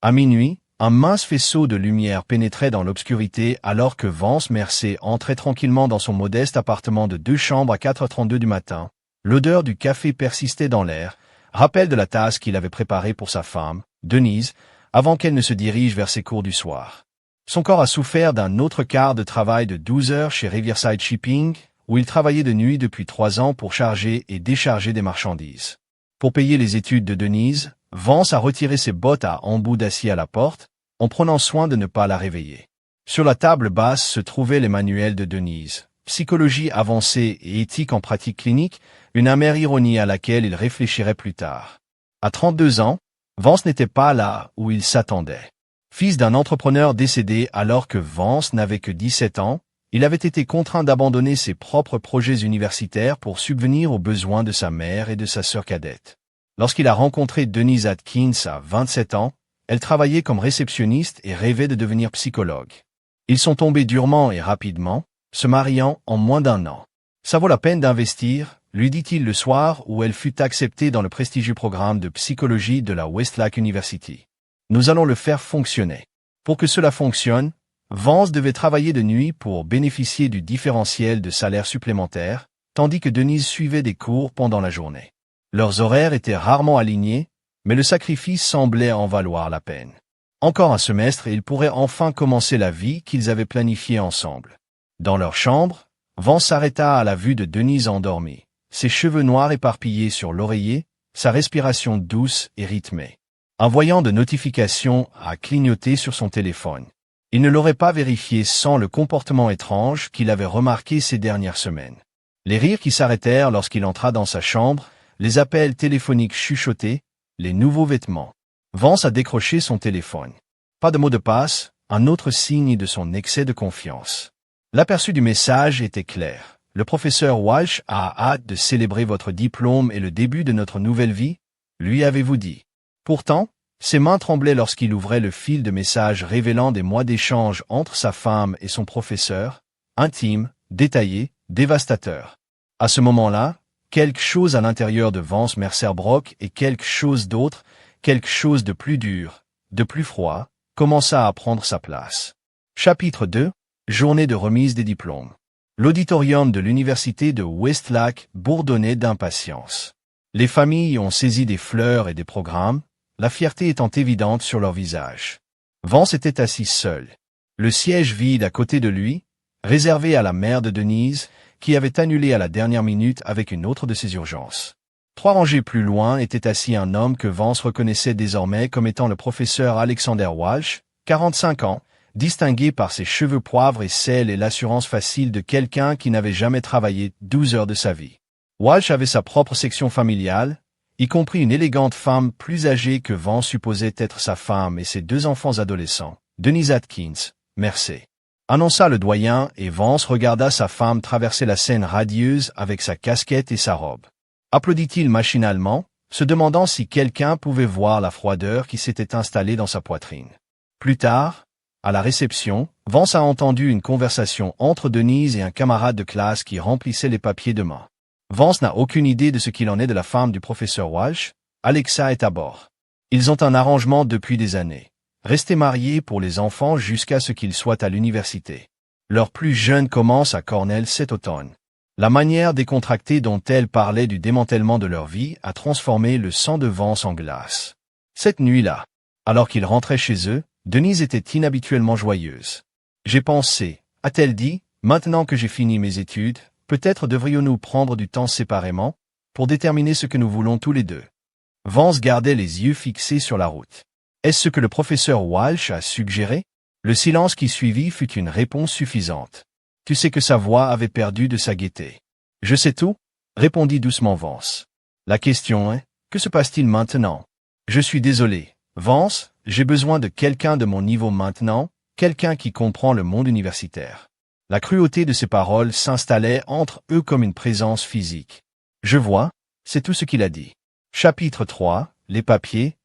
À minuit, un mince faisceau de lumière pénétrait dans l'obscurité alors que Vance Mercer entrait tranquillement dans son modeste appartement de 2 chambres à 4h32 du matin. L'odeur du café persistait dans l'air, rappel de la tasse qu'il avait préparée pour sa femme, Denise, avant qu'elle ne se dirige vers ses cours du soir. Son corps a souffert d'un autre quart de travail de 12 heures chez Riverside Shipping, où il travaillait de nuit depuis 3 ans pour charger et décharger des marchandises. Pour payer les études de Denise, Vance a retiré ses bottes à embout d'acier à la porte, en prenant soin de ne pas la réveiller. Sur la table basse se trouvaient les manuels de Denise, psychologie avancée et éthique en pratique clinique, une amère ironie à laquelle il réfléchirait plus tard. À 32 ans, Vance n'était pas là où il s'attendait. Fils d'un entrepreneur décédé alors que Vance n'avait que 17 ans, il avait été contraint d'abandonner ses propres projets universitaires pour subvenir aux besoins de sa mère et de sa sœur cadette. Lorsqu'il a rencontré Denise Atkins à 27 ans, elle travaillait comme réceptionniste et rêvait de devenir psychologue. Ils sont tombés durement et rapidement, se mariant en moins d'1 an. Ça vaut la peine d'investir, lui dit-il le soir où elle fut acceptée dans le prestigieux programme de psychologie de la Westlake University. Nous allons le faire fonctionner. Pour que cela fonctionne, Vance devait travailler de nuit pour bénéficier du différentiel de salaire supplémentaire, tandis que Denise suivait des cours pendant la journée. Leurs horaires étaient rarement alignés, mais le sacrifice semblait en valoir la peine. Encore un semestre et ils pourraient enfin commencer la vie qu'ils avaient planifiée ensemble. Dans leur chambre, Vance s'arrêta à la vue de Denise endormie, ses cheveux noirs éparpillés sur l'oreiller, sa respiration douce et rythmée. Un voyant de notification a clignoté sur son téléphone. Il ne l'aurait pas vérifié sans le comportement étrange qu'il avait remarqué ces dernières semaines. Les rires qui s'arrêtèrent lorsqu'il entra dans sa chambre, les appels téléphoniques chuchotés, les nouveaux vêtements. Vance a décroché son téléphone. Pas de mot de passe, un autre signe de son excès de confiance. L'aperçu du message était clair. Le professeur Walsh a hâte de célébrer votre diplôme et le début de notre nouvelle vie, lui avez-vous dit. Pourtant, ses mains tremblaient lorsqu'il ouvrait le fil de messages révélant des mois d'échanges entre sa femme et son professeur, intime, détaillé, dévastateur. À ce moment-là, quelque chose à l'intérieur de Vance Mercer Brock et quelque chose d'autre, quelque chose de plus dur, de plus froid, commença à prendre sa place. Chapitre 2. Journée de remise des diplômes. L'auditorium de l'université de Westlake bourdonnait d'impatience. Les familles ont saisi des fleurs et des programmes, la fierté étant évidente sur leur visage. Vance était assis seul. Le siège vide à côté de lui, réservé à la mère de Denise, qui avait annulé à la dernière minute avec une autre de ses urgences. 3 rangées plus loin était assis un homme que Vance reconnaissait désormais comme étant le professeur Alexander Walsh, 45 ans, distingué par ses cheveux poivre et sel et l'assurance facile de quelqu'un qui n'avait jamais travaillé 12 heures de sa vie. Walsh avait sa propre section familiale, y compris une élégante femme plus âgée que Vance supposait être sa femme et ses 2 enfants adolescents, Denise Atkins, Mercer. Annonça le doyen et Vance regarda sa femme traverser la scène radieuse avec sa casquette et sa robe. Applaudit-il machinalement, se demandant si quelqu'un pouvait voir la froideur qui s'était installée dans sa poitrine. Plus tard, à la réception, Vance a entendu une conversation entre Denise et un camarade de classe qui remplissait les papiers de main. Vance n'a aucune idée de ce qu'il en est de la femme du professeur Walsh. Alexa est à bord. Ils ont un arrangement depuis des années. Rester mariés pour les enfants jusqu'à ce qu'ils soient à l'université. Leur plus jeune commence à Cornell cet automne. La manière décontractée dont elle parlait du démantèlement de leur vie a transformé le sang de Vance en glace. Cette nuit-là, alors qu'ils rentraient chez eux, Denise était inhabituellement joyeuse. J'ai pensé, a-t-elle dit, maintenant que j'ai fini mes études, peut-être devrions-nous prendre du temps séparément, pour déterminer ce que nous voulons tous les deux. Vance gardait les yeux fixés sur la route. Est-ce ce que le professeur Walsh a suggéré? Le silence qui suivit fut une réponse suffisante. Tu sais que sa voix avait perdu de sa gaieté. Je sais tout, répondit doucement Vance. La question est, que se passe-t-il maintenant? Je suis désolé, Vance, j'ai besoin de quelqu'un de mon niveau maintenant, quelqu'un qui comprend le monde universitaire. La cruauté de ses paroles s'installait entre eux comme une présence physique. Je vois, c'est tout ce qu'il a dit. Chapitre 3. Les papiers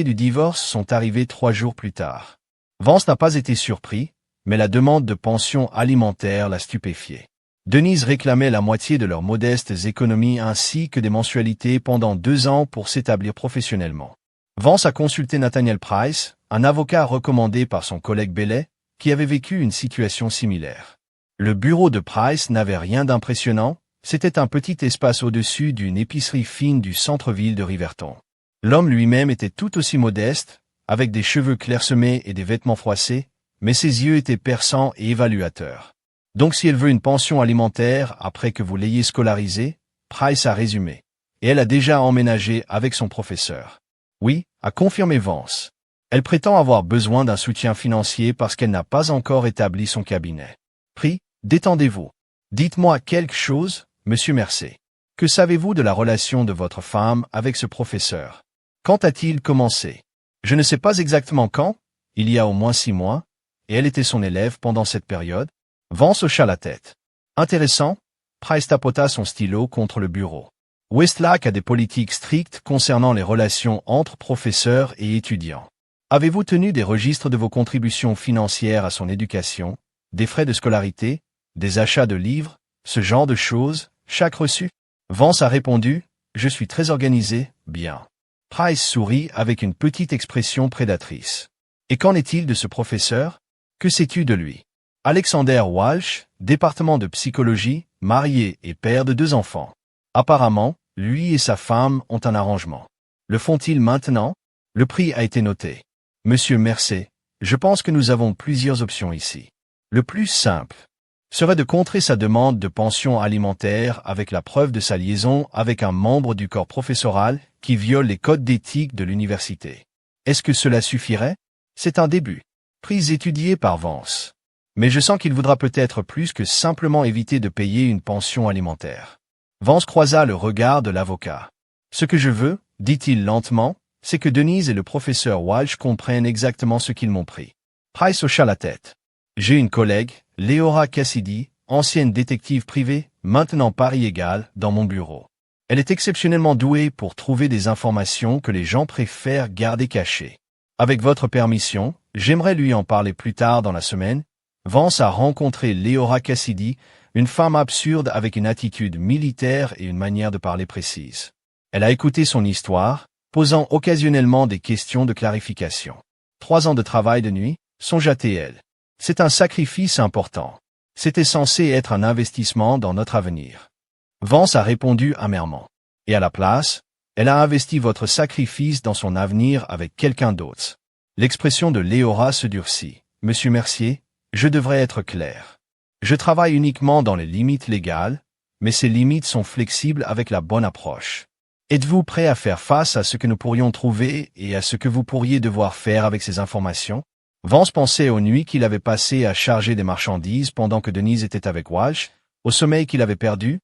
du divorce sont arrivés 3 jours plus tard. Vance n'a pas été surpris, mais la demande de pension alimentaire l'a stupéfié. Denise réclamait la moitié de leurs modestes économies ainsi que des mensualités pendant 2 ans pour s'établir professionnellement. Vance a consulté Nathaniel Price, un avocat recommandé par son collègue Bailey, qui avait vécu une situation similaire. Le bureau de Price n'avait rien d'impressionnant, c'était un petit espace au-dessus d'une épicerie fine du centre-ville de Riverton. L'homme lui-même était tout aussi modeste, avec des cheveux clairsemés et des vêtements froissés, mais ses yeux étaient perçants et évaluateurs. Donc si elle veut une pension alimentaire après que vous l'ayez scolarisée, Price a résumé. Et elle a déjà emménagé avec son professeur. Oui, a confirmé Vance. Elle prétend avoir besoin d'un soutien financier parce qu'elle n'a pas encore établi son cabinet. Prie, détendez-vous. Dites-moi quelque chose, Monsieur Mercier. Que savez-vous de la relation de votre femme avec ce professeur? Quand a-t-il commencé? Je ne sais pas exactement quand, il y a au moins 6 mois, et elle était son élève pendant cette période. Vance hocha la tête. Intéressant, Price tapota son stylo contre le bureau. Westlake a des politiques strictes concernant les relations entre professeurs et étudiants. Avez-vous tenu des registres de vos contributions financières à son éducation, des frais de scolarité, des achats de livres, ce genre de choses, chaque reçu? Vance a répondu, je suis très organisé, bien. Price sourit avec une petite expression prédatrice. Et qu'en est-il de ce professeur? Que sais-tu de lui? Alexander Walsh, département de psychologie, marié et père de 2 enfants. Apparemment, lui et sa femme ont un arrangement. Le font-ils maintenant? Le prix a été noté. Monsieur Mercier, je pense que nous avons plusieurs options ici. Le plus simple serait de contrer sa demande de pension alimentaire avec la preuve de sa liaison avec un membre du corps professoral qui viole les codes d'éthique de l'université. Est-ce que cela suffirait? C'est un début. Prise étudiée par Vance. Mais je sens qu'il voudra peut-être plus que simplement éviter de payer une pension alimentaire. Vance croisa le regard de l'avocat. Ce que je veux, dit-il lentement, c'est que Denise et le professeur Walsh comprennent exactement ce qu'ils m'ont pris. Price hocha la tête. J'ai une collègue, Leora Cassidy, ancienne détective privée, maintenant pari égal, dans mon bureau. Elle est exceptionnellement douée pour trouver des informations que les gens préfèrent garder cachées. Avec votre permission, j'aimerais lui en parler plus tard dans la semaine. Vance a rencontré Leora Cassidy, une femme absurde avec une attitude militaire et une manière de parler précise. Elle a écouté son histoire, posant occasionnellement des questions de clarification. 3 ans de travail de nuit, songea-t-elle. C'est un sacrifice important. C'était censé être un investissement dans notre avenir. Vance a répondu amèrement. Et à la place, elle a investi votre sacrifice dans son avenir avec quelqu'un d'autre. L'expression de Leora se durcit. Monsieur Mercier, je devrais être clair. Je travaille uniquement dans les limites légales, mais ces limites sont flexibles avec la bonne approche. Êtes-vous prêt à faire face à ce que nous pourrions trouver et à ce que vous pourriez devoir faire avec ces informations? Vance pensait aux nuits qu'il avait passées à charger des marchandises pendant que Denise était avec Walsh, au sommeil qu'il avait perdu,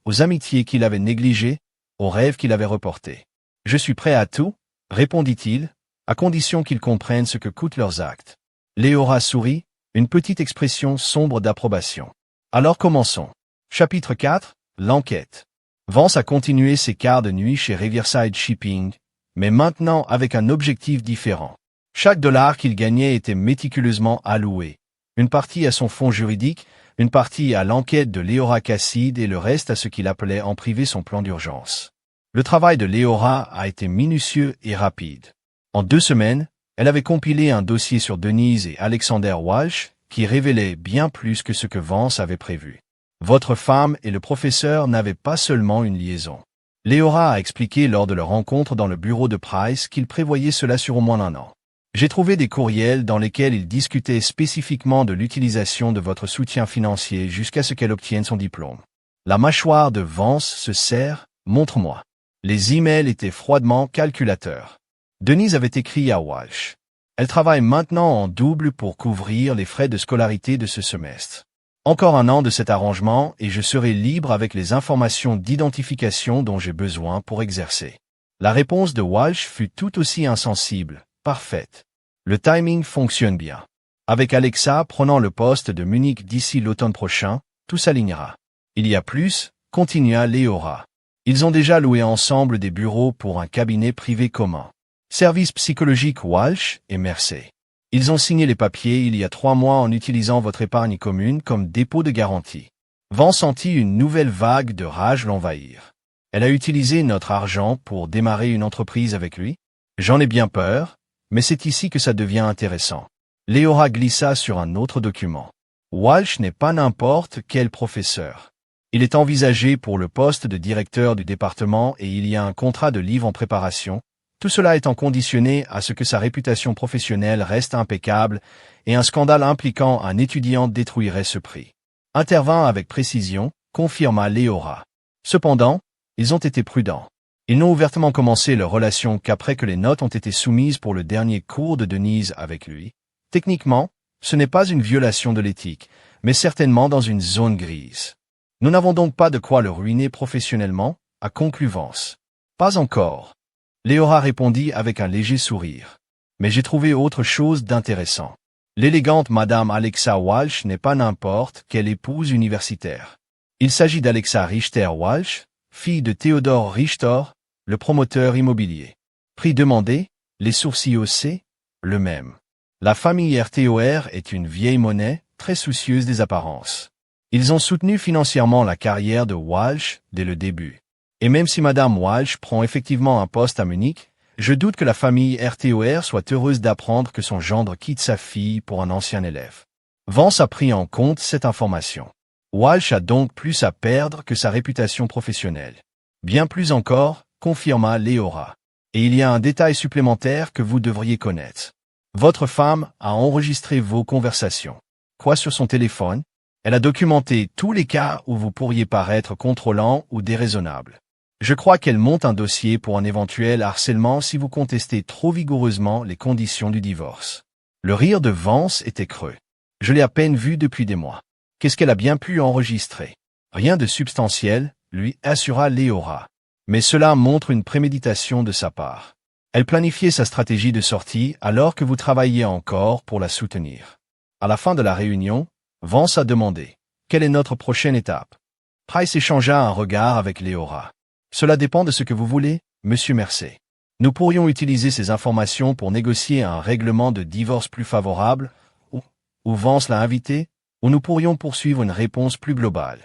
aux amitiés qu'il avait négligées, aux rêves qu'il avait reportés. Je suis prêt à tout, répondit-il, à condition qu'ils comprennent ce que coûtent leurs actes. Leora sourit, une petite expression sombre d'approbation. Alors commençons. Chapitre 4, l'enquête. Vance a continué ses quarts de nuit chez Riverside Shipping, mais maintenant avec un objectif différent. Chaque dollar qu'il gagnait était méticuleusement alloué. Une partie à son fonds juridique, une partie à l'enquête de Leora Cassidy et le reste à ce qu'il appelait en privé son plan d'urgence. Le travail de Leora a été minutieux et rapide. En 2 semaines, elle avait compilé un dossier sur Denise et Alexander Walsh qui révélait bien plus que ce que Vance avait prévu. Votre femme et le professeur n'avaient pas seulement une liaison. Leora a expliqué lors de leur rencontre dans le bureau de Price qu'il prévoyait cela sur au moins 1 an. J'ai trouvé des courriels dans lesquels il discutait spécifiquement de l'utilisation de votre soutien financier jusqu'à ce qu'elle obtienne son diplôme. La mâchoire de Vance se serre, montre-moi. Les emails étaient froidement calculateurs. Denise avait écrit à Walsh. Elle travaille maintenant en double pour couvrir les frais de scolarité de ce semestre. Encore 1 an de cet arrangement et je serai libre avec les informations d'identification dont j'ai besoin pour exercer. La réponse de Walsh fut tout aussi insensible, parfaite. Le timing fonctionne bien. Avec Alexa prenant le poste de Munich d'ici l'automne prochain, tout s'alignera. Il y a plus, continua Leora. Ils ont déjà loué ensemble des bureaux pour un cabinet privé commun. Service psychologique Walsh et Mercier. Ils ont signé les papiers il y a 3 mois en utilisant votre épargne commune comme dépôt de garantie. Vance sentit une nouvelle vague de rage l'envahir. Elle a utilisé notre argent pour démarrer une entreprise avec lui? J'en ai bien peur, mais c'est ici que ça devient intéressant. Léora glissa sur un autre document. Walsh n'est pas n'importe quel professeur. Il est envisagé pour le poste de directeur du département et il y a un contrat de livre en préparation, tout cela étant conditionné à ce que sa réputation professionnelle reste impeccable et un scandale impliquant un étudiant détruirait ce prix. Intervint avec précision, confirma Léora. Cependant, ils ont été prudents. Ils n'ont ouvertement commencé leur relation qu'après que les notes ont été soumises pour le dernier cours de Denise avec lui. Techniquement, ce n'est pas une violation de l'éthique, mais certainement dans une zone grise. Nous n'avons donc pas de quoi le ruiner professionnellement, a conclu Vance. Pas encore. Léora répondit avec un léger sourire. Mais j'ai trouvé autre chose d'intéressant. L'élégante Madame Alexa Walsh n'est pas n'importe quelle épouse universitaire. Il s'agit d'Alexa Richter-Walsh, fille de Theodore Richter, le promoteur immobilier. Prix demandé, les sourcils haussés, le même. La famille RTOR est une vieille monnaie, très soucieuse des apparences. Ils ont soutenu financièrement la carrière de Walsh dès le début. Et même si Madame Walsh prend effectivement un poste à Munich, je doute que la famille RTOR soit heureuse d'apprendre que son gendre quitte sa fille pour un ancien élève. Vance a pris en compte cette information. Walsh a donc plus à perdre que sa réputation professionnelle. Bien plus encore, confirma Léora. Et il y a un détail supplémentaire que vous devriez connaître. Votre femme a enregistré vos conversations. Quoi sur son téléphone? Elle a documenté tous les cas où vous pourriez paraître contrôlant ou déraisonnable. Je crois qu'elle monte un dossier pour un éventuel harcèlement si vous contestez trop vigoureusement les conditions du divorce. Le rire de Vance était creux. Je l'ai à peine vu depuis des mois. Qu'est-ce qu'elle a bien pu enregistrer? Rien de substantiel, lui assura Léora. Mais cela montre une préméditation de sa part. Elle planifiait sa stratégie de sortie alors que vous travailliez encore pour la soutenir. À la fin de la réunion, Vance a demandé « Quelle est notre prochaine étape ?» Price échangea un regard avec Léora. « Cela dépend de ce que vous voulez, Monsieur Mercer. Nous pourrions utiliser ces informations pour négocier un règlement de divorce plus favorable, ou Vance l'a invité, ou nous pourrions poursuivre une réponse plus globale. »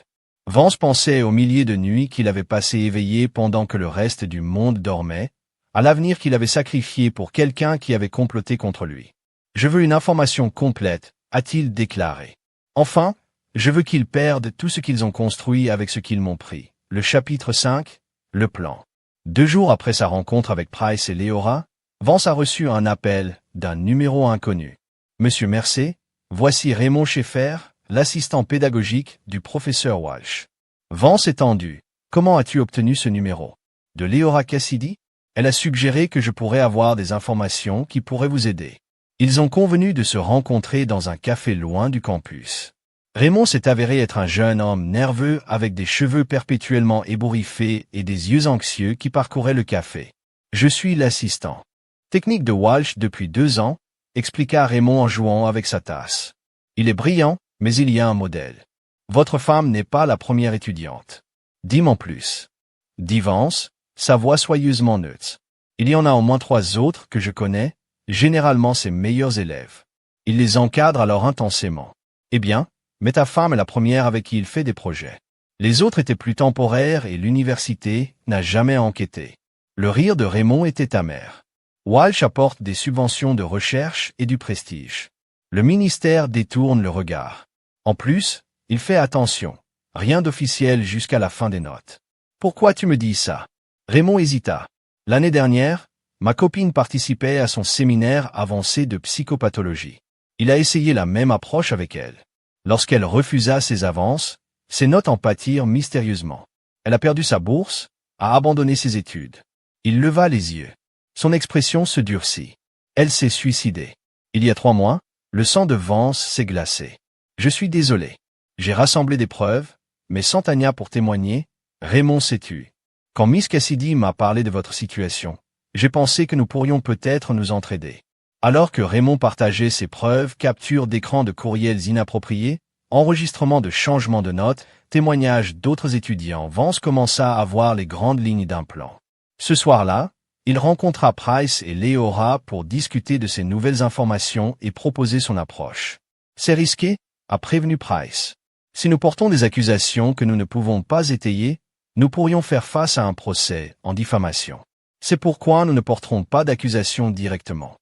Vance pensait aux milliers de nuits qu'il avait passées éveillé pendant que le reste du monde dormait, à l'avenir qu'il avait sacrifié pour quelqu'un qui avait comploté contre lui. « Je veux une information complète, a-t-il déclaré. Enfin, je veux qu'ils perdent tout ce qu'ils ont construit avec ce qu'ils m'ont pris. Le chapitre 5, le plan. 2 jours après sa rencontre avec Price et Léora, Vance a reçu un appel d'un numéro inconnu. « Monsieur Mercer, voici Raymond Schaeffer, l'assistant pédagogique du professeur Walsh. » Vance est tendu. « Comment as-tu obtenu ce numéro? » De Léora Cassidy? Elle a suggéré que je pourrais avoir des informations qui pourraient vous aider. Ils ont convenu de se rencontrer dans un café loin du campus. Raymond s'est avéré être un jeune homme nerveux avec des cheveux perpétuellement ébouriffés et des yeux anxieux qui parcouraient le café. « Je suis l'assistant. Technique de Walsh depuis 2 ans, expliqua Raymond en jouant avec sa tasse. Il est brillant, mais il y a un modèle. Votre femme n'est pas la première étudiante. Dis-m'en plus. Dit Vance, sa voix soyeusement neutre. Il y en a au moins 3 autres que je connais, généralement ses meilleurs élèves. Il les encadre alors intensément. Eh bien, mais ta femme est la première avec qui il fait des projets. Les autres étaient plus temporaires et l'université n'a jamais enquêté. Le rire de Raymond était amer. Walsh apporte des subventions de recherche et du prestige. Le ministère détourne le regard. En plus, il fait attention. Rien d'officiel jusqu'à la fin des notes. Pourquoi tu me dis ça? Raymond hésita. L'année dernière, ma copine participait à son séminaire avancé de psychopathologie. Il a essayé la même approche avec elle. Lorsqu'elle refusa ses avances, ses notes en pâtirent mystérieusement. Elle a perdu sa bourse, a abandonné ses études. Il leva les yeux. Son expression se durcit. Elle s'est suicidée. Il y a 3 mois, le sang de Vance s'est glacé. Je suis désolé. J'ai rassemblé des preuves, mais sans Tania pour témoigner, Raymond s'est tué. Quand Miss Cassidy m'a parlé de votre situation, j'ai pensé que nous pourrions peut-être nous entraider. Alors que Raymond partageait ses preuves, captures d'écran de courriels inappropriés, enregistrements de changements de notes, témoignages d'autres étudiants, Vance commença à voir les grandes lignes d'un plan. Ce soir-là, il rencontra Price et Léora pour discuter de ces nouvelles informations et proposer son approche. C'est risqué, a prévenu Price. Si nous portons des accusations que nous ne pouvons pas étayer, nous pourrions faire face à un procès en diffamation. C'est pourquoi nous ne porterons pas d'accusation directement.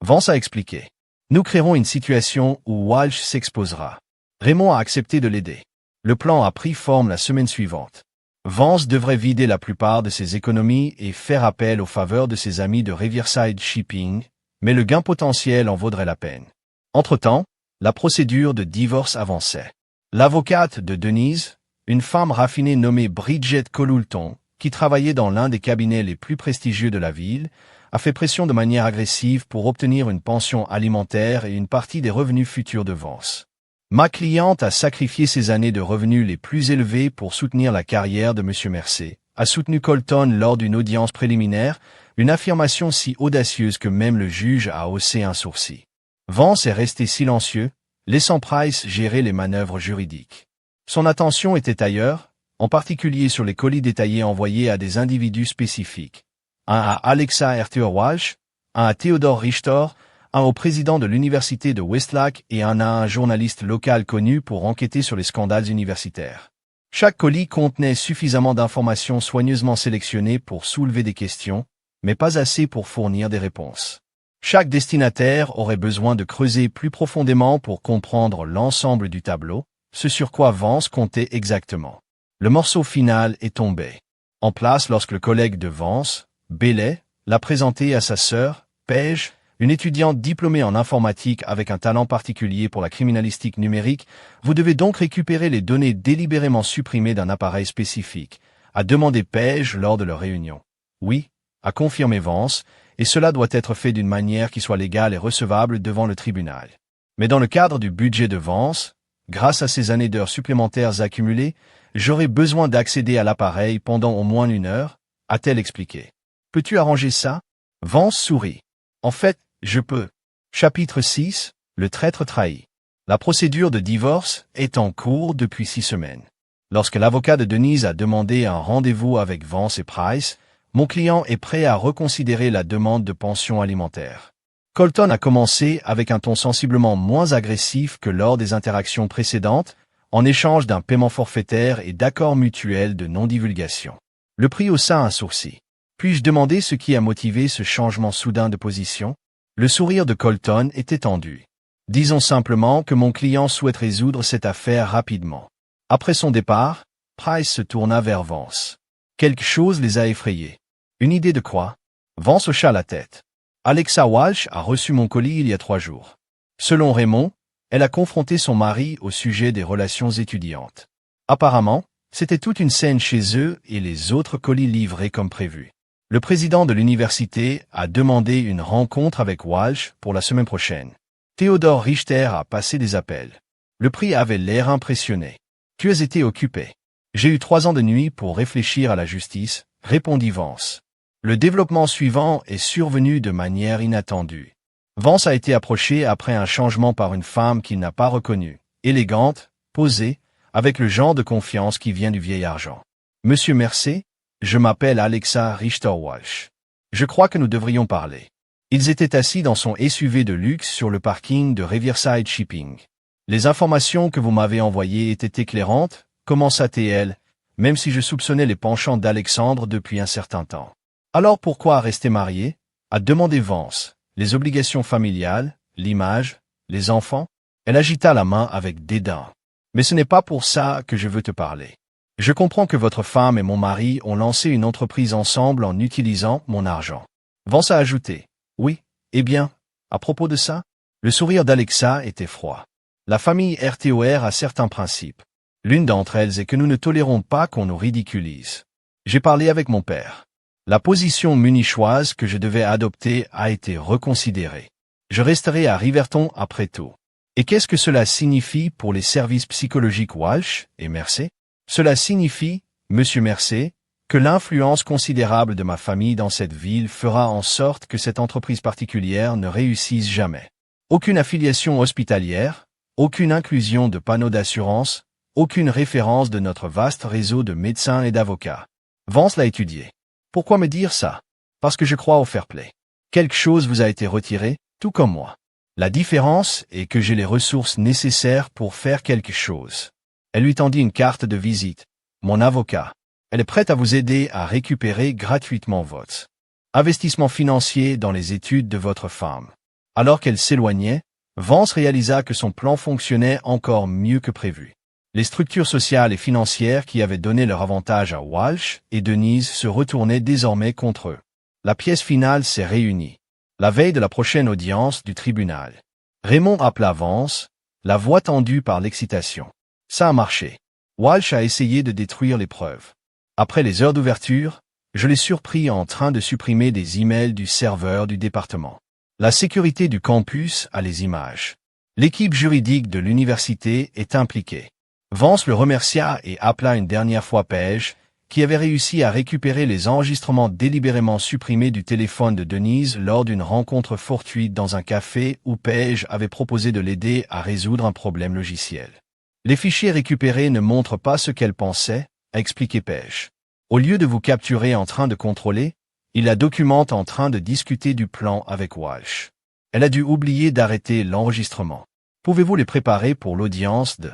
Vance a expliqué. Nous créerons une situation où Walsh s'exposera. Raymond a accepté de l'aider. Le plan a pris forme la semaine suivante. Vance devrait vider la plupart de ses économies et faire appel aux faveurs de ses amis de Riverside Shipping, mais le gain potentiel en vaudrait la peine. Entre-temps, la procédure de divorce avançait. L'avocate de Denise, une femme raffinée nommée Bridget Colulton, qui travaillait dans l'un des cabinets les plus prestigieux de la ville, a fait pression de manière agressive pour obtenir une pension alimentaire et une partie des revenus futurs de Vance. Ma cliente a sacrifié ses années de revenus les plus élevés pour soutenir la carrière de M. Mercer, a soutenu Colton lors d'une audience préliminaire, une affirmation si audacieuse que même le juge a haussé un sourcil. Vance est resté silencieux, laissant Price gérer les manœuvres juridiques. Son attention était ailleurs, en particulier sur les colis détaillés envoyés à des individus spécifiques. Un à Alexa Walsh, un à Theodore Richter, un au président de l'université de Westlake et un à un journaliste local connu pour enquêter sur les scandales universitaires. Chaque colis contenait suffisamment d'informations soigneusement sélectionnées pour soulever des questions, mais pas assez pour fournir des réponses. Chaque destinataire aurait besoin de creuser plus profondément pour comprendre l'ensemble du tableau, ce sur quoi Vance comptait exactement. Le morceau final est tombé. En place lorsque le collègue de Vance, Bailey, l'a présenté à sa sœur, Paige, une étudiante diplômée en informatique avec un talent particulier pour la criminalistique numérique. Vous devez donc récupérer les données délibérément supprimées d'un appareil spécifique, a demandé Paige lors de leur réunion. Oui, a confirmé Vance, et cela doit être fait d'une manière qui soit légale et recevable devant le tribunal. Mais dans le cadre du budget de Vance, grâce à ces années d'heures supplémentaires accumulées, j'aurai besoin d'accéder à l'appareil pendant au moins 1 heure, a-t-elle expliqué. Peux-tu arranger ça? Vance sourit. En fait, je peux. Chapitre 6, le traître trahi. La procédure de divorce est en cours depuis 6 semaines. Lorsque l'avocat de Denise a demandé un rendez-vous avec Vance et Price, mon client est prêt à reconsidérer la demande de pension alimentaire. Colton a commencé avec un ton sensiblement moins agressif que lors des interactions précédentes, en échange d'un paiement forfaitaire et d'accords mutuels de non-divulgation. Le prix haussa un sourcil. Puis-je demander ce qui a motivé ce changement soudain de position? Le sourire de Colton était tendu. Disons simplement que mon client souhaite résoudre cette affaire rapidement. Après son départ, Price se tourna vers Vance. Quelque chose les a effrayés. Une idée de quoi? Vance hocha la tête. Alexa Walsh a reçu mon colis il y a 3 jours. Selon Raymond, elle a confronté son mari au sujet des relations étudiantes. Apparemment, c'était toute une scène chez eux et les autres colis livrés comme prévu. Le président de l'université a demandé une rencontre avec Walsh pour la semaine prochaine. Theodore Richter a passé des appels. Le prix avait l'air impressionné. Tu as été occupé. J'ai eu 3 ans de nuit pour réfléchir à la justice, répondit Vance. Le développement suivant est survenu de manière inattendue. Vance a été approché après un changement par une femme qu'il n'a pas reconnue, élégante, posée, avec le genre de confiance qui vient du vieil argent. Monsieur Mercer, je m'appelle Alexa Richter-Walsh. Je crois que nous devrions parler. Ils étaient assis dans son SUV de luxe sur le parking de Riverside Shipping. Les informations que vous m'avez envoyées étaient éclairantes, commença-t-elle, même si je soupçonnais les penchants d'Alexandre depuis un certain temps. Alors pourquoi rester marié? A demandé Vance. Les obligations familiales, l'image, les enfants? Elle agita la main avec dédain. Mais ce n'est pas pour ça que je veux te parler. Je comprends que votre femme et mon mari ont lancé une entreprise ensemble en utilisant mon argent. Vance a ajouté. Oui, eh bien, à propos de ça? Le sourire d'Alexa était froid. La famille RTOR a certains principes. L'une d'entre elles est que nous ne tolérons pas qu'on nous ridiculise. J'ai parlé avec mon père. La position munichoise que je devais adopter a été reconsidérée. Je resterai à Riverton après tout. Et qu'est-ce que cela signifie pour les services psychologiques Walsh et Mercer? Cela signifie, Monsieur Mercer, que l'influence considérable de ma famille dans cette ville fera en sorte que cette entreprise particulière ne réussisse jamais. Aucune affiliation hospitalière, aucune inclusion de panneaux d'assurance, aucune référence de notre vaste réseau de médecins et d'avocats. Vance l'a étudié. Pourquoi me dire ça? Parce que je crois au fair play. Quelque chose vous a été retiré, tout comme moi. La différence est que j'ai les ressources nécessaires pour faire quelque chose. Elle lui tendit une carte de visite. Mon avocat. Elle est prête à vous aider à récupérer gratuitement votre Investissement financier dans les études de votre femme. Alors qu'elle s'éloignait, Vance réalisa que son plan fonctionnait encore mieux que prévu. Les structures sociales et financières qui avaient donné leur avantage à Walsh et Denise se retournaient désormais contre eux. La pièce finale s'est réunie. La veille de la prochaine audience du tribunal. Raymond appela Vance, la voix tendue par l'excitation. Ça a marché. Walsh a essayé de détruire les preuves. Après les heures d'ouverture, je l'ai surpris en train de supprimer des emails du serveur du département. La sécurité du campus a les images. L'équipe juridique de l'université est impliquée. Vance le remercia et appela une dernière fois Paige, qui avait réussi à récupérer les enregistrements délibérément supprimés du téléphone de Denise lors d'une rencontre fortuite dans un café où Paige avait proposé de l'aider à résoudre un problème logiciel. Les fichiers récupérés ne montrent pas ce qu'elle pensait, a expliqué Paige. Au lieu de vous capturer en train de contrôler, il la documente en train de discuter du plan avec Walsh. Elle a dû oublier d'arrêter l'enregistrement. Pouvez-vous les préparer pour l'audience de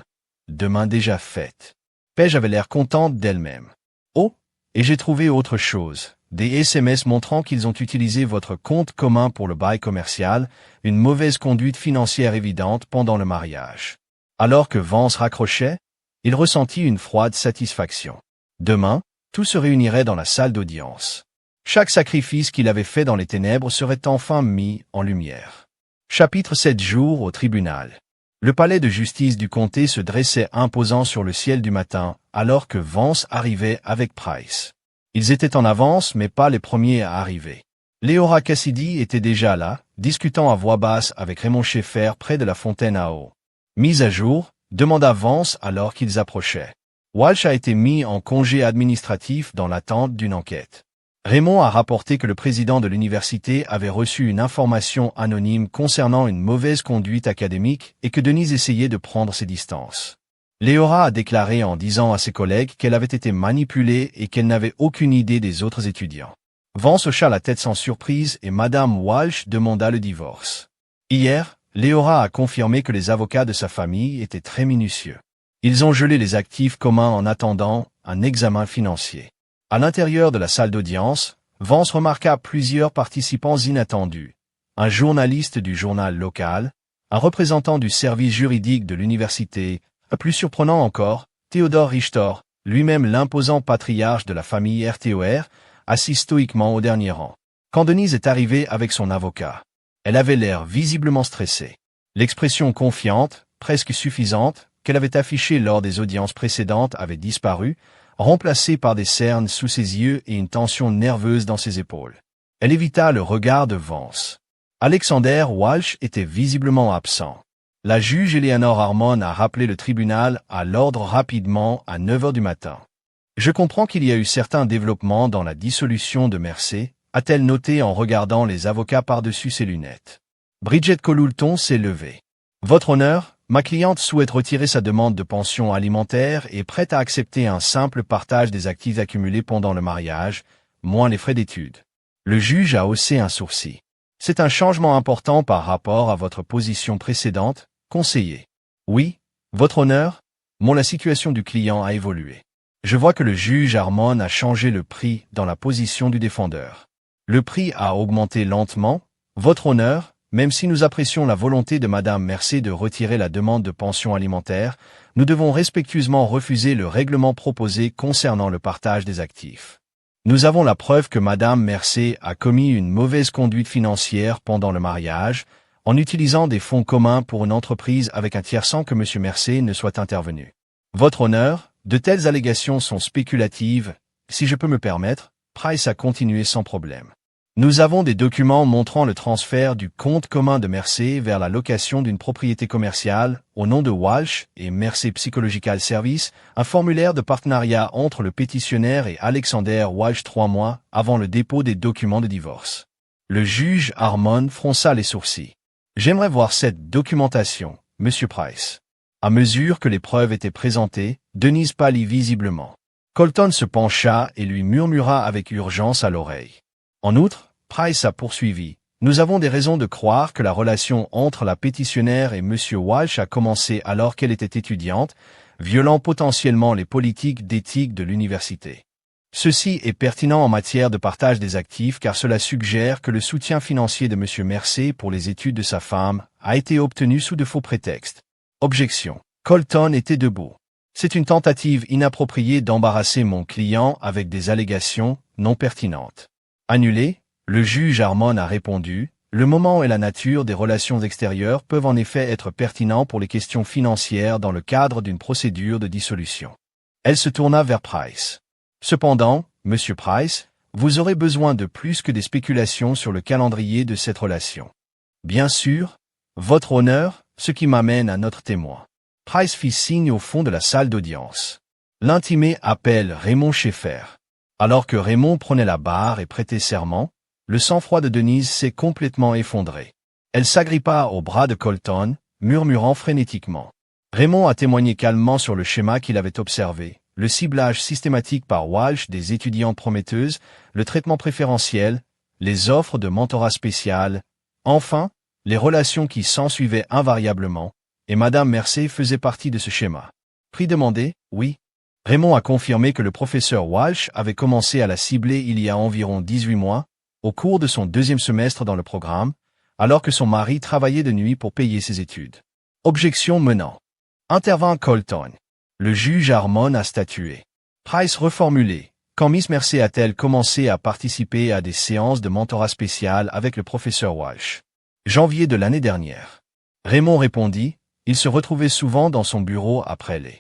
demain déjà faite? Paige avait l'air contente d'elle-même. Oh, et j'ai trouvé autre chose. Des SMS montrant qu'ils ont utilisé votre compte commun pour le bail commercial, une mauvaise conduite financière évidente pendant le mariage. Alors que Vance raccrochait, il ressentit une froide satisfaction. Demain, tout se réunirait dans la salle d'audience. Chaque sacrifice qu'il avait fait dans les ténèbres serait enfin mis en lumière. Chapitre 7 jours au tribunal. Le palais de justice du comté se dressait imposant sur le ciel du matin, alors que Vance arrivait avec Price. Ils étaient en avance, mais pas les premiers à arriver. Leora Cassidy était déjà là, discutant à voix basse avec Raymond Schaeffer près de la fontaine à eau. Mise à jour, demanda Vance alors qu'ils approchaient. Walsh a été mis en congé administratif dans l'attente d'une enquête. Raymond a rapporté que le président de l'université avait reçu une information anonyme concernant une mauvaise conduite académique et que Denise essayait de prendre ses distances. Leora a déclaré en disant à ses collègues qu'elle avait été manipulée et qu'elle n'avait aucune idée des autres étudiants. Vance hocha la tête sans surprise et Madame Walsh demanda le divorce. Hier, Leora a confirmé que les avocats de sa famille étaient très minutieux. Ils ont gelé les actifs communs en attendant un examen financier. À l'intérieur de la salle d'audience, Vance remarqua plusieurs participants inattendus. Un journaliste du journal local, un représentant du service juridique de l'université, plus surprenant encore, Theodore Richter, lui-même l'imposant patriarche de la famille RTOR, assis stoïquement au dernier rang. Quand Denise est arrivée avec son avocat, elle avait l'air visiblement stressée. L'expression confiante, presque suffisante, qu'elle avait affichée lors des audiences précédentes avait disparu, remplacée par des cernes sous ses yeux et une tension nerveuse dans ses épaules. Elle évita le regard de Vance. Alexander Walsh était visiblement absent. La juge Eleanor Harmon a rappelé le tribunal à l'ordre rapidement à 9 heures du matin. Je comprends qu'il y a eu certains développements dans la dissolution de Mercé, a-t-elle noté en regardant les avocats par-dessus ses lunettes. Bridget Colulton s'est levée. Votre honneur, ma cliente souhaite retirer sa demande de pension alimentaire et est prête à accepter un simple partage des actifs accumulés pendant le mariage, moins les frais d'études. Le juge a haussé un sourcil. C'est un changement important par rapport à votre position précédente, conseiller. Oui, votre honneur, la situation du client a évolué. Je vois que le juge Harmon a changé le prix dans la position du défendeur. Le prix a augmenté lentement, votre honneur, même si nous apprécions la volonté de Madame Mercé de retirer la demande de pension alimentaire, nous devons respectueusement refuser le règlement proposé concernant le partage des actifs. Nous avons la preuve que Madame Mercé a commis une mauvaise conduite financière pendant le mariage, en utilisant des fonds communs pour une entreprise avec un tiers sans que M. Mercé ne soit intervenu. Votre honneur, de telles allégations sont spéculatives, si je peux me permettre, Price a continué sans problème. Nous avons des documents montrant le transfert du compte commun de Mercé vers la location d'une propriété commerciale au nom de Walsh et Mercé Psychological Service, un formulaire de partenariat entre le pétitionnaire et Alexander Walsh 3 mois avant le dépôt des documents de divorce. Le juge Harmon fronça les sourcils. J'aimerais voir cette documentation, Monsieur Price. À mesure que les preuves étaient présentées, Denise pâlit visiblement. Colton se pencha et lui murmura avec urgence à l'oreille. En outre, Price a poursuivi. Nous avons des raisons de croire que la relation entre la pétitionnaire et M. Walsh a commencé alors qu'elle était étudiante, violant potentiellement les politiques d'éthique de l'université. Ceci est pertinent en matière de partage des actifs car cela suggère que le soutien financier de M. Mercé pour les études de sa femme a été obtenu sous de faux prétextes. Objection. Colton était debout. C'est une tentative inappropriée d'embarrasser mon client avec des allégations non pertinentes. Annulé, le juge Harmon a répondu, le moment et la nature des relations extérieures peuvent en effet être pertinents pour les questions financières dans le cadre d'une procédure de dissolution. Elle se tourna vers Price. Cependant, Monsieur Price, vous aurez besoin de plus que des spéculations sur le calendrier de cette relation. Bien sûr, votre honneur, ce qui m'amène à notre témoin. Price fit signe au fond de la salle d'audience. L'intimé appelle Raymond Schaeffer. Alors que Raymond prenait la barre et prêtait serment, le sang-froid de Denise s'est complètement effondré. Elle s'agrippa au bras de Colton, murmurant frénétiquement. Raymond a témoigné calmement sur le schéma qu'il avait observé, le ciblage systématique par Walsh des étudiantes prometteuses, le traitement préférentiel, les offres de mentorat spécial, enfin, les relations qui s'ensuivaient invariablement, et Madame Mercé faisait partie de ce schéma. Prix demandé, oui. Raymond a confirmé que le professeur Walsh avait commencé à la cibler il y a environ 18 mois, au cours de son deuxième semestre dans le programme, alors que son mari travaillait de nuit pour payer ses études. Objection menant. Intervint Colton. Le juge Harmon a statué. Price reformulé. Quand Miss Mercé a-t-elle commencé à participer à des séances de mentorat spécial avec le professeur Walsh? Janvier de l'année dernière. Raymond répondit, il se retrouvait souvent dans son bureau après les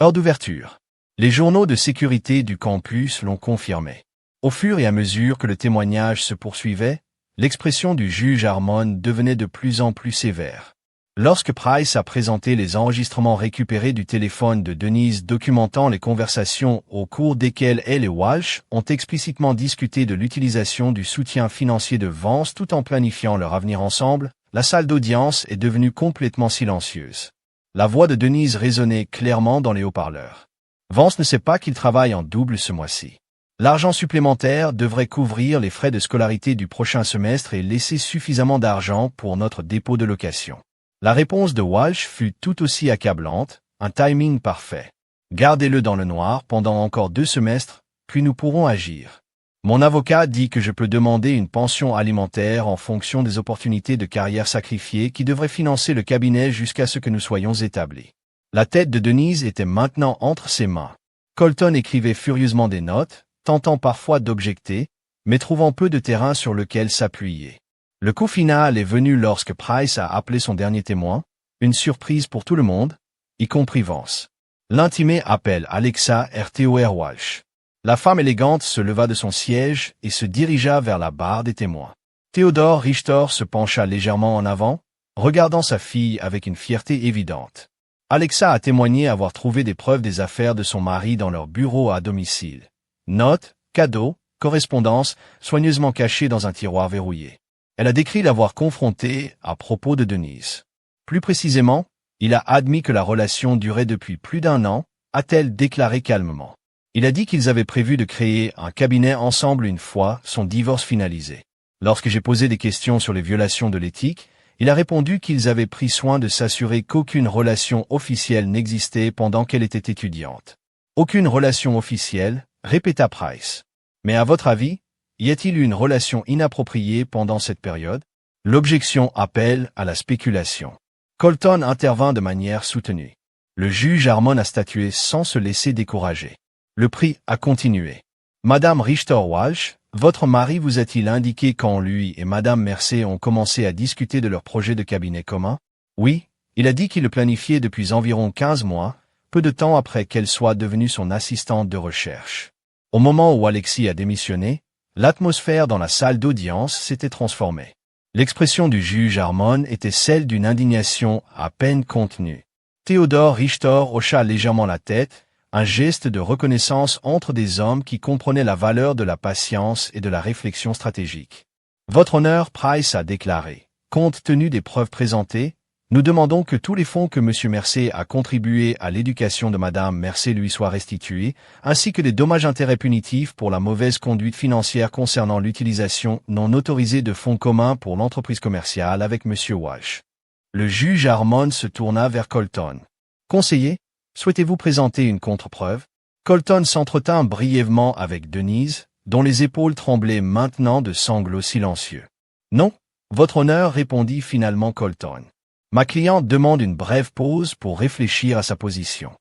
heures d'ouverture. Les journaux de sécurité du campus l'ont confirmé. Au fur et à mesure que le témoignage se poursuivait, l'expression du juge Harmon devenait de plus en plus sévère. Lorsque Price a présenté les enregistrements récupérés du téléphone de Denise documentant les conversations au cours desquelles elle et Walsh ont explicitement discuté de l'utilisation du soutien financier de Vance tout en planifiant leur avenir ensemble, la salle d'audience est devenue complètement silencieuse. La voix de Denise résonnait clairement dans les haut-parleurs. Vance ne sait pas qu'il travaille en double ce mois-ci. L'argent supplémentaire devrait couvrir les frais de scolarité du prochain semestre et laisser suffisamment d'argent pour notre dépôt de location. La réponse de Walsh fut tout aussi accablante, un timing parfait. Gardez-le dans le noir pendant encore 2 semestres, puis nous pourrons agir. Mon avocat dit que je peux demander une pension alimentaire en fonction des opportunités de carrière sacrifiées qui devraient financer le cabinet jusqu'à ce que nous soyons établis. La tête de Denise était maintenant entre ses mains. Colton écrivait furieusement des notes, tentant parfois d'objecter, mais trouvant peu de terrain sur lequel s'appuyer. Le coup final est venu lorsque Price a appelé son dernier témoin, une surprise pour tout le monde, y compris Vance. L'intimé appelle Alexa RTOR Walsh. La femme élégante se leva de son siège et se dirigea vers la barre des témoins. Theodore Richter se pencha légèrement en avant, regardant sa fille avec une fierté évidente. Alexa a témoigné avoir trouvé des preuves des affaires de son mari dans leur bureau à domicile. Notes, cadeaux, correspondances, soigneusement cachées dans un tiroir verrouillé. Elle a décrit l'avoir confronté à propos de Denise. Plus précisément, il a admis que la relation durait depuis plus d'1 an, a-t-elle déclaré calmement. Il a dit qu'ils avaient prévu de créer un cabinet ensemble une fois son divorce finalisé. Lorsque j'ai posé des questions sur les violations de l'éthique, il a répondu qu'ils avaient pris soin de s'assurer qu'aucune relation officielle n'existait pendant qu'elle était étudiante. Aucune relation officielle, répéta Price. Mais à votre avis, y a-t-il eu une relation inappropriée pendant cette période? L'objection appelle à la spéculation. Colton intervint de manière soutenue. Le juge Harmon a statué sans se laisser décourager. Le prix a continué. Madame Richter Walsh, votre mari vous a-t-il indiqué quand lui et Madame Mercé ont commencé à discuter de leur projet de cabinet commun? Oui, il a dit qu'il le planifiait depuis environ 15 mois, peu de temps après qu'elle soit devenue son assistante de recherche. Au moment où Alexis a démissionné, l'atmosphère dans la salle d'audience s'était transformée. L'expression du juge Harmon était celle d'une indignation à peine contenue. Theodore Richter hocha légèrement la tête, un geste de reconnaissance entre des hommes qui comprenaient la valeur de la patience et de la réflexion stratégique. Votre honneur, Price a déclaré, compte tenu des preuves présentées, nous demandons que tous les fonds que M. Mercé a contribués à l'éducation de Mme Mercé lui soient restitués, ainsi que des dommages-intérêts punitifs pour la mauvaise conduite financière concernant l'utilisation non autorisée de fonds communs pour l'entreprise commerciale avec M. Walsh. Le juge Harmon se tourna vers Colton. Conseiller, souhaitez-vous présenter une contre-preuve? Colton s'entretint brièvement avec Denise, dont les épaules tremblaient maintenant de sanglots silencieux. « Non, votre honneur, répondit finalement Colton. Ma cliente demande une brève pause pour réfléchir à sa position.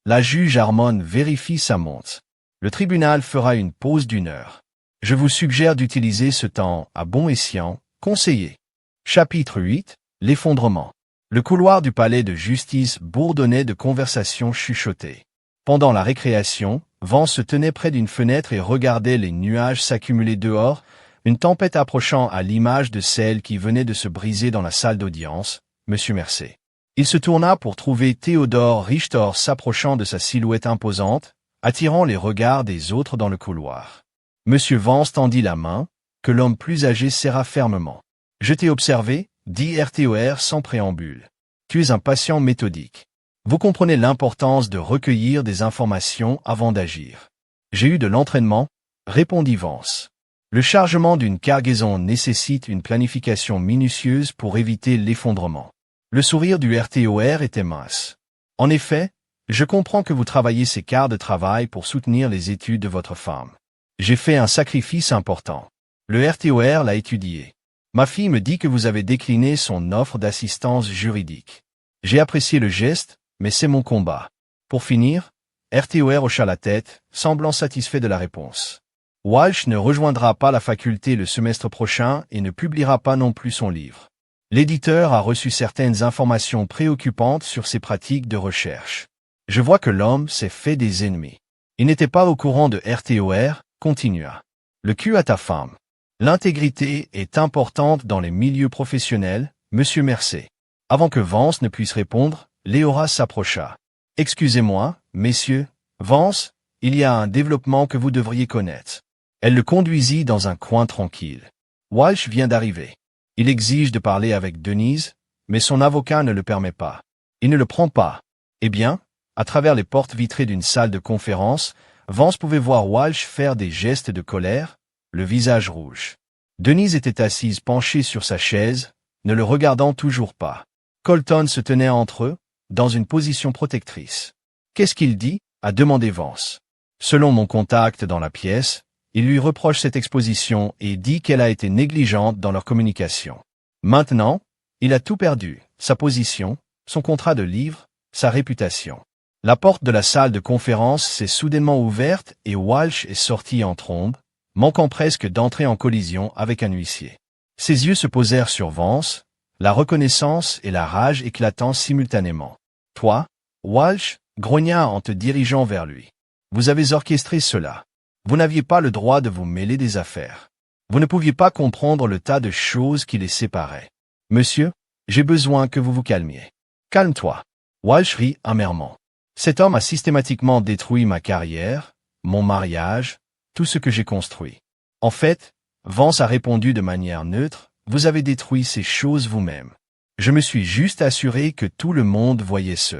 La juge Harmon vérifie sa montre. Le tribunal fera une pause d'1 heure. Je vous suggère d'utiliser ce temps à bon escient, conseiller. » Chapitre 8. L'effondrement. Le couloir du palais de justice bourdonnait de conversations chuchotées. Pendant la récréation, Vance se tenait près d'une fenêtre et regardait les nuages s'accumuler dehors, une tempête approchant à l'image de celle qui venait de se briser dans la salle d'audience, Monsieur Mercé. Il se tourna pour trouver Théodore Richter s'approchant de sa silhouette imposante, attirant les regards des autres dans le couloir. Monsieur Vance tendit la main, que l'homme plus âgé serra fermement. « Je t'ai observé, dit RTOR sans préambule. Tu es un patient méthodique. Vous comprenez l'importance de recueillir des informations avant d'agir. J'ai eu de l'entraînement, répondit Vance. Le chargement d'une cargaison nécessite une planification minutieuse pour éviter l'effondrement. Le sourire du RTOR était mince. En effet, je comprends que vous travaillez ces quarts de travail pour soutenir les études de votre femme. J'ai fait un sacrifice important. Le RTOR l'a étudié. Ma fille me dit que vous avez décliné son offre d'assistance juridique. J'ai apprécié le geste, mais c'est mon combat. Pour finir, RTOR hocha la tête, semblant satisfait de la réponse. Walsh ne rejoindra pas la faculté le semestre prochain et ne publiera pas non plus son livre. L'éditeur a reçu certaines informations préoccupantes sur ses pratiques de recherche. Je vois que l'homme s'est fait des ennemis. Il n'était pas au courant de RTOR, continua. Le cul à ta femme. L'intégrité est importante dans les milieux professionnels, Monsieur Mercé. Avant que Vance ne puisse répondre, Léora s'approcha. « Excusez-moi, messieurs, Vance, il y a un développement que vous devriez connaître. » Elle le conduisit dans un coin tranquille. Walsh vient d'arriver. Il exige de parler avec Denise, mais son avocat ne le permet pas. Il ne le prend pas. Eh bien, à travers les portes vitrées d'une salle de conférence, Vance pouvait voir Walsh faire des gestes de colère, le visage rouge. Denise était assise penchée sur sa chaise, ne le regardant toujours pas. Colton se tenait entre eux, dans une position protectrice. « Qu'est-ce qu'il dit ?» a demandé Vance. Selon mon contact dans la pièce, il lui reproche cette exposition et dit qu'elle a été négligente dans leur communication. Maintenant, il a tout perdu, sa position, son contrat de livre, sa réputation. La porte de la salle de conférence s'est soudainement ouverte et Walsh est sorti en trombe, manquant presque d'entrer en collision avec un huissier. Ses yeux se posèrent sur Vance, la reconnaissance et la rage éclatant simultanément. « Toi, Walsh, grogna en te dirigeant vers lui. Vous avez orchestré cela. Vous n'aviez pas le droit de vous mêler des affaires. Vous ne pouviez pas comprendre le tas de choses qui les séparaient. Monsieur, j'ai besoin que vous vous calmiez. Calme-toi. » Walsh rit amèrement. Cet homme a systématiquement détruit ma carrière, mon mariage, tout ce que j'ai construit. En fait, Vance a répondu de manière neutre, vous avez détruit ces choses vous-même. Je me suis juste assuré que tout le monde voyait ce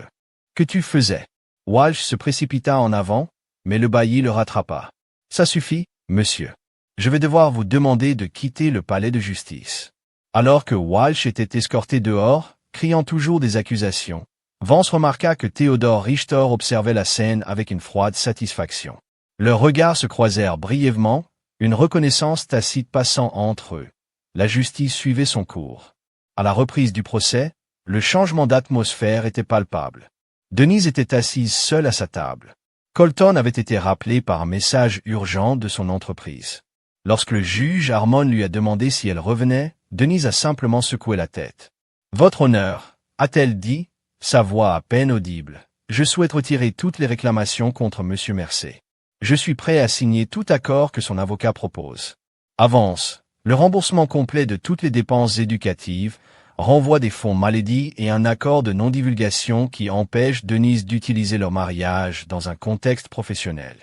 que tu faisais. Walsh se précipita en avant, mais le bailli le rattrapa. Ça suffit, monsieur. Je vais devoir vous demander de quitter le palais de justice. Alors que Walsh était escorté dehors, criant toujours des accusations, Vance remarqua que Théodore Richter observait la scène avec une froide satisfaction. Leurs regards se croisèrent brièvement, une reconnaissance tacite passant entre eux. La justice suivait son cours. À la reprise du procès, le changement d'atmosphère était palpable. Denise était assise seule à sa table. Colton avait été rappelé par un message urgent de son entreprise. Lorsque le juge Harmon lui a demandé si elle revenait, Denise a simplement secoué la tête. « Votre honneur, a-t-elle dit, sa voix à peine audible, je souhaite retirer toutes les réclamations contre Monsieur Mercé. Je suis prêt à signer tout accord que son avocat propose. Avance, le remboursement complet de toutes les dépenses éducatives, renvoi des fonds maladie et un accord de non-divulgation qui empêche Denise d'utiliser leur mariage dans un contexte professionnel.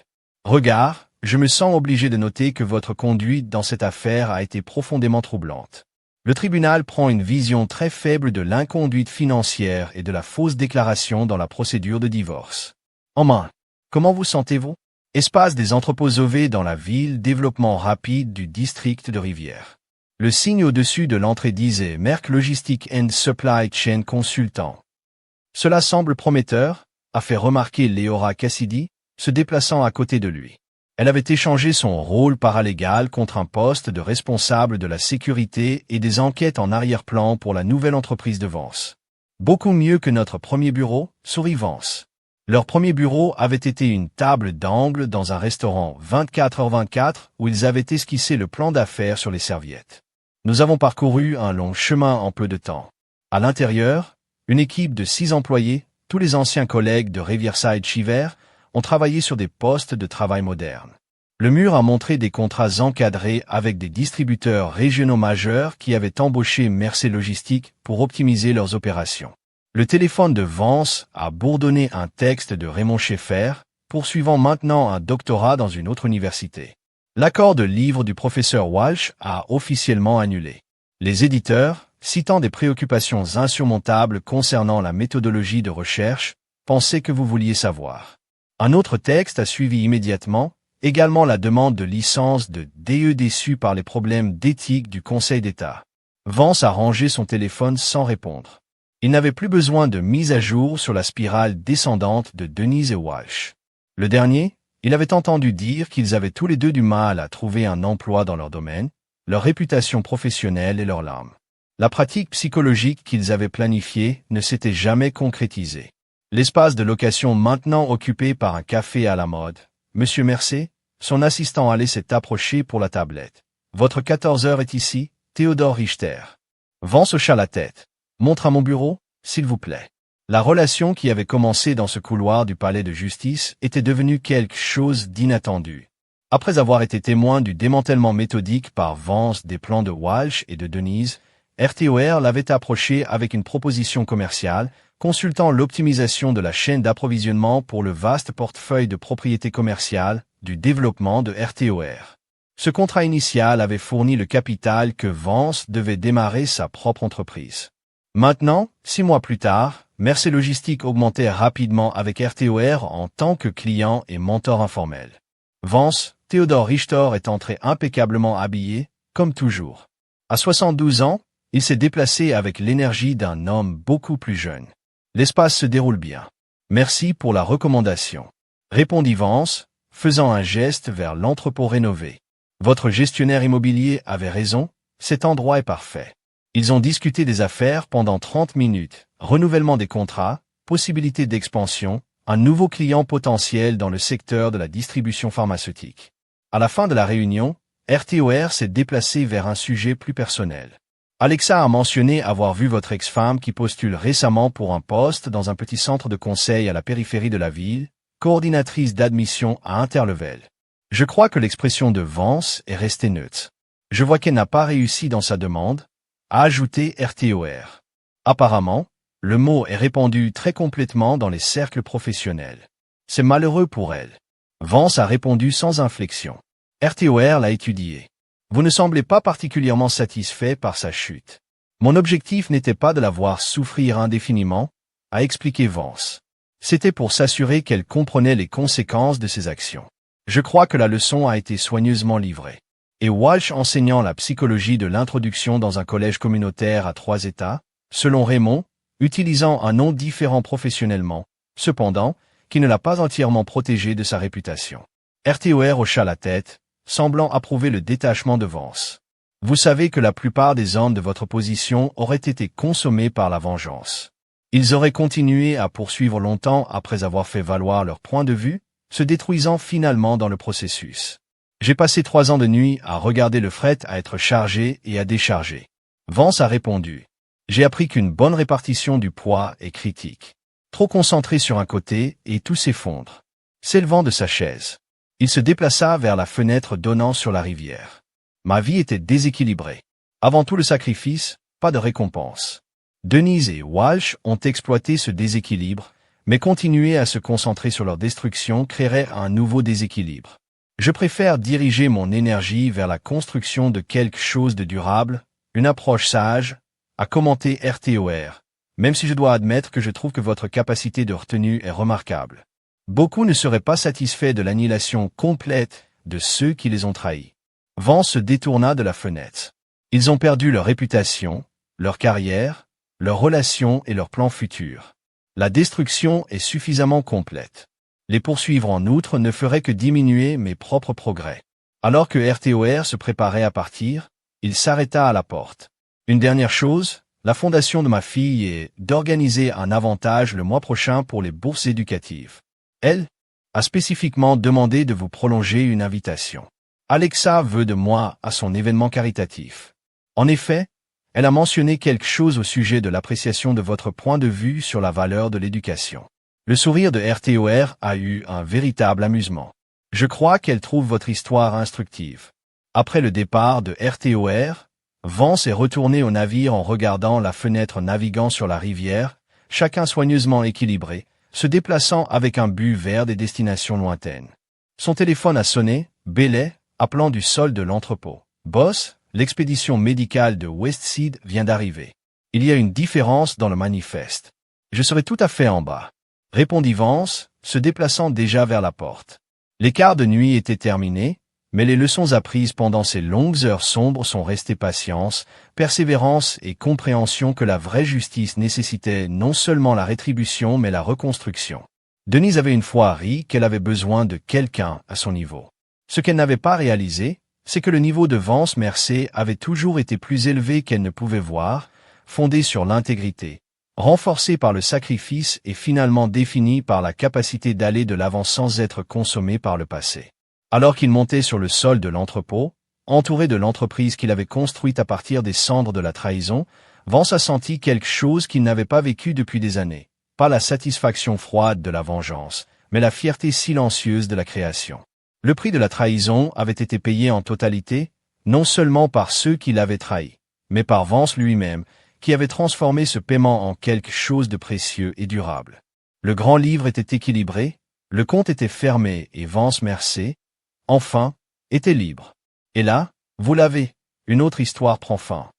Regard, je me sens obligé de noter que votre conduite dans cette affaire a été profondément troublante. Le tribunal prend une vision très faible de l'inconduite financière et de la fausse déclaration dans la procédure de divorce. En main, comment vous sentez-vous? Espace des entrepôts OV dans la ville, développement rapide du district de Rivière. Le signe au-dessus de l'entrée disait « Merck Logistic and Supply Chain Consultant ». Cela semble prometteur, a fait remarquer Léora Cassidy, se déplaçant à côté de lui. Elle avait échangé son rôle paralégal contre un poste de responsable de la sécurité et des enquêtes en arrière-plan pour la nouvelle entreprise de Vance. Beaucoup mieux que notre premier bureau, sourit Vance. Leur premier bureau avait été une table d'angle dans un restaurant 24h24 où ils avaient esquissé le plan d'affaires sur les serviettes. Nous avons parcouru un long chemin en peu de temps. À l'intérieur, une équipe de 6 employés, tous les anciens collègues de Riverside Shiver, ont travaillé sur des postes de travail modernes. Le mur a montré des contrats encadrés avec des distributeurs régionaux majeurs qui avaient embauché Mercer Logistique pour optimiser leurs opérations. Le téléphone de Vance a bourdonné un texte de Raymond Schaeffer, poursuivant maintenant un doctorat dans une autre université. L'accord de livre du professeur Walsh a officiellement annulé. Les éditeurs, citant des préoccupations insurmontables concernant la méthodologie de recherche, pensaient que vous vouliez savoir. Un autre texte a suivi immédiatement, également la demande de licence de DE déçue par les problèmes d'éthique du Conseil d'État. Vance a rangé son téléphone sans répondre. Il n'avait plus besoin de mise à jour sur la spirale descendante de Denise et Walsh. Le dernier, il avait entendu dire qu'ils avaient tous les deux du mal à trouver un emploi dans leur domaine, leur réputation professionnelle et leurs larmes. La pratique psychologique qu'ils avaient planifiée ne s'était jamais concrétisée. L'espace de location maintenant occupé par un café à la mode. Monsieur Mercer, son assistant allait s'est approché pour la tablette. Votre 14h est ici, Théodore Richter. Vance hocha la tête. Montre à mon bureau, s'il vous plaît. La relation qui avait commencé dans ce couloir du palais de justice était devenue quelque chose d'inattendu. Après avoir été témoin du démantèlement méthodique par Vance des plans de Walsh et de Denise, RTOR l'avait approché avec une proposition commerciale, consultant l'optimisation de la chaîne d'approvisionnement pour le vaste portefeuille de propriétés commerciales du développement de RTOR. Ce contrat initial avait fourni le capital que Vance devait démarrer sa propre entreprise. Maintenant, 6 mois plus tard, Mercer Logistique augmentait rapidement avec RTOR en tant que client et mentor informel. Vance, Théodore Richter est entré impeccablement habillé, comme toujours. À 72 ans, il s'est déplacé avec l'énergie d'un homme beaucoup plus jeune. L'espace se déroule bien. Merci pour la recommandation. Répondit Vance, faisant un geste vers l'entrepôt rénové. Votre gestionnaire immobilier avait raison, cet endroit est parfait. Ils ont discuté des affaires pendant 30 minutes, renouvellement des contrats, possibilité d'expansion, un nouveau client potentiel dans le secteur de la distribution pharmaceutique. À la fin de la réunion, RTOR s'est déplacé vers un sujet plus personnel. Alexa a mentionné avoir vu votre ex-femme qui postule récemment pour un poste dans un petit centre de conseil à la périphérie de la ville, coordinatrice d'admission à Interlevel. Je crois que l'expression de Vance est restée neutre. Je vois qu'elle n'a pas réussi dans sa demande, a ajouté RTOR. Apparemment, le mot est répandu très complètement dans les cercles professionnels. C'est malheureux pour elle. Vance a répondu sans inflexion. RTOR l'a étudié. Vous ne semblez pas particulièrement satisfait par sa chute. Mon objectif n'était pas de la voir souffrir indéfiniment, a expliqué Vance. C'était pour s'assurer qu'elle comprenait les conséquences de ses actions. Je crois que la leçon a été soigneusement livrée. Et Walsh enseignant la psychologie de l'introduction dans un collège communautaire à 3 États, selon Raymond, utilisant un nom différent professionnellement, cependant, qui ne l'a pas entièrement protégé de sa réputation. RTOR hocha la tête, semblant approuver le détachement de Vance. Vous savez que la plupart des hommes de votre position auraient été consommés par la vengeance. Ils auraient continué à poursuivre longtemps après avoir fait valoir leur point de vue, se détruisant finalement dans le processus. J'ai passé 3 ans de nuit à regarder le fret à être chargé et à décharger. Vance a répondu. J'ai appris qu'une bonne répartition du poids est critique. Trop concentré sur un côté et tout s'effondre. S'élevant de sa chaise. Il se déplaça vers la fenêtre donnant sur la rivière. Ma vie était déséquilibrée. Avant tout le sacrifice, pas de récompense. Denise et Walsh ont exploité ce déséquilibre, mais continuer à se concentrer sur leur destruction créerait un nouveau déséquilibre. Je préfère diriger mon énergie vers la construction de quelque chose de durable, une approche sage, a commenté RTOR, même si je dois admettre que je trouve que votre capacité de retenue est remarquable. Beaucoup ne seraient pas satisfaits de l'annihilation complète de ceux qui les ont trahis. Vance se détourna de la fenêtre. Ils ont perdu leur réputation, leur carrière, leurs relations et leurs plans futurs. La destruction est suffisamment complète. Les poursuivre en outre ne ferait que diminuer mes propres progrès. Alors que RTOR se préparait à partir, il s'arrêta à la porte. Une dernière chose, la fondation de ma fille est d'organiser un avantage le mois prochain pour les bourses éducatives. Elle a spécifiquement demandé de vous prolonger une invitation. Alexa veut de moi à son événement caritatif. En effet, elle a mentionné quelque chose au sujet de l'appréciation de votre point de vue sur la valeur de l'éducation. Le sourire de RTOR a eu un véritable amusement. Je crois qu'elle trouve votre histoire instructive. Après le départ de RTOR, Vance est retourné au navire en regardant la fenêtre naviguant sur la rivière, chacun soigneusement équilibré, se déplaçant avec un but vers des destinations lointaines. Son téléphone a sonné, bêlait, appelant du sol de l'entrepôt. « Boss, l'expédition médicale de Westseed vient d'arriver. Il y a une différence dans le manifeste. Je serai tout à fait en bas. » Répondit Vance, se déplaçant déjà vers la porte. L'écart de nuit était terminé, mais les leçons apprises pendant ces longues heures sombres sont restées patience, persévérance et compréhension que la vraie justice nécessitait non seulement la rétribution mais la reconstruction. Denise avait une fois ri qu'elle avait besoin de quelqu'un à son niveau. Ce qu'elle n'avait pas réalisé, c'est que le niveau de Vance Mercé avait toujours été plus élevé qu'elle ne pouvait voir, fondé sur l'intégrité, renforcé par le sacrifice et finalement défini par la capacité d'aller de l'avant sans être consommé par le passé. Alors qu'il montait sur le sol de l'entrepôt, entouré de l'entreprise qu'il avait construite à partir des cendres de la trahison, Vance a senti quelque chose qu'il n'avait pas vécu depuis des années. Pas la satisfaction froide de la vengeance, mais la fierté silencieuse de la création. Le prix de la trahison avait été payé en totalité, non seulement par ceux qui l'avaient trahi, mais par Vance lui-même, qui avait transformé ce paiement en quelque chose de précieux et durable. Le grand livre était équilibré, le compte était fermé et Vance Mercé, enfin, était libre. Et là, vous l'avez, une autre histoire prend fin.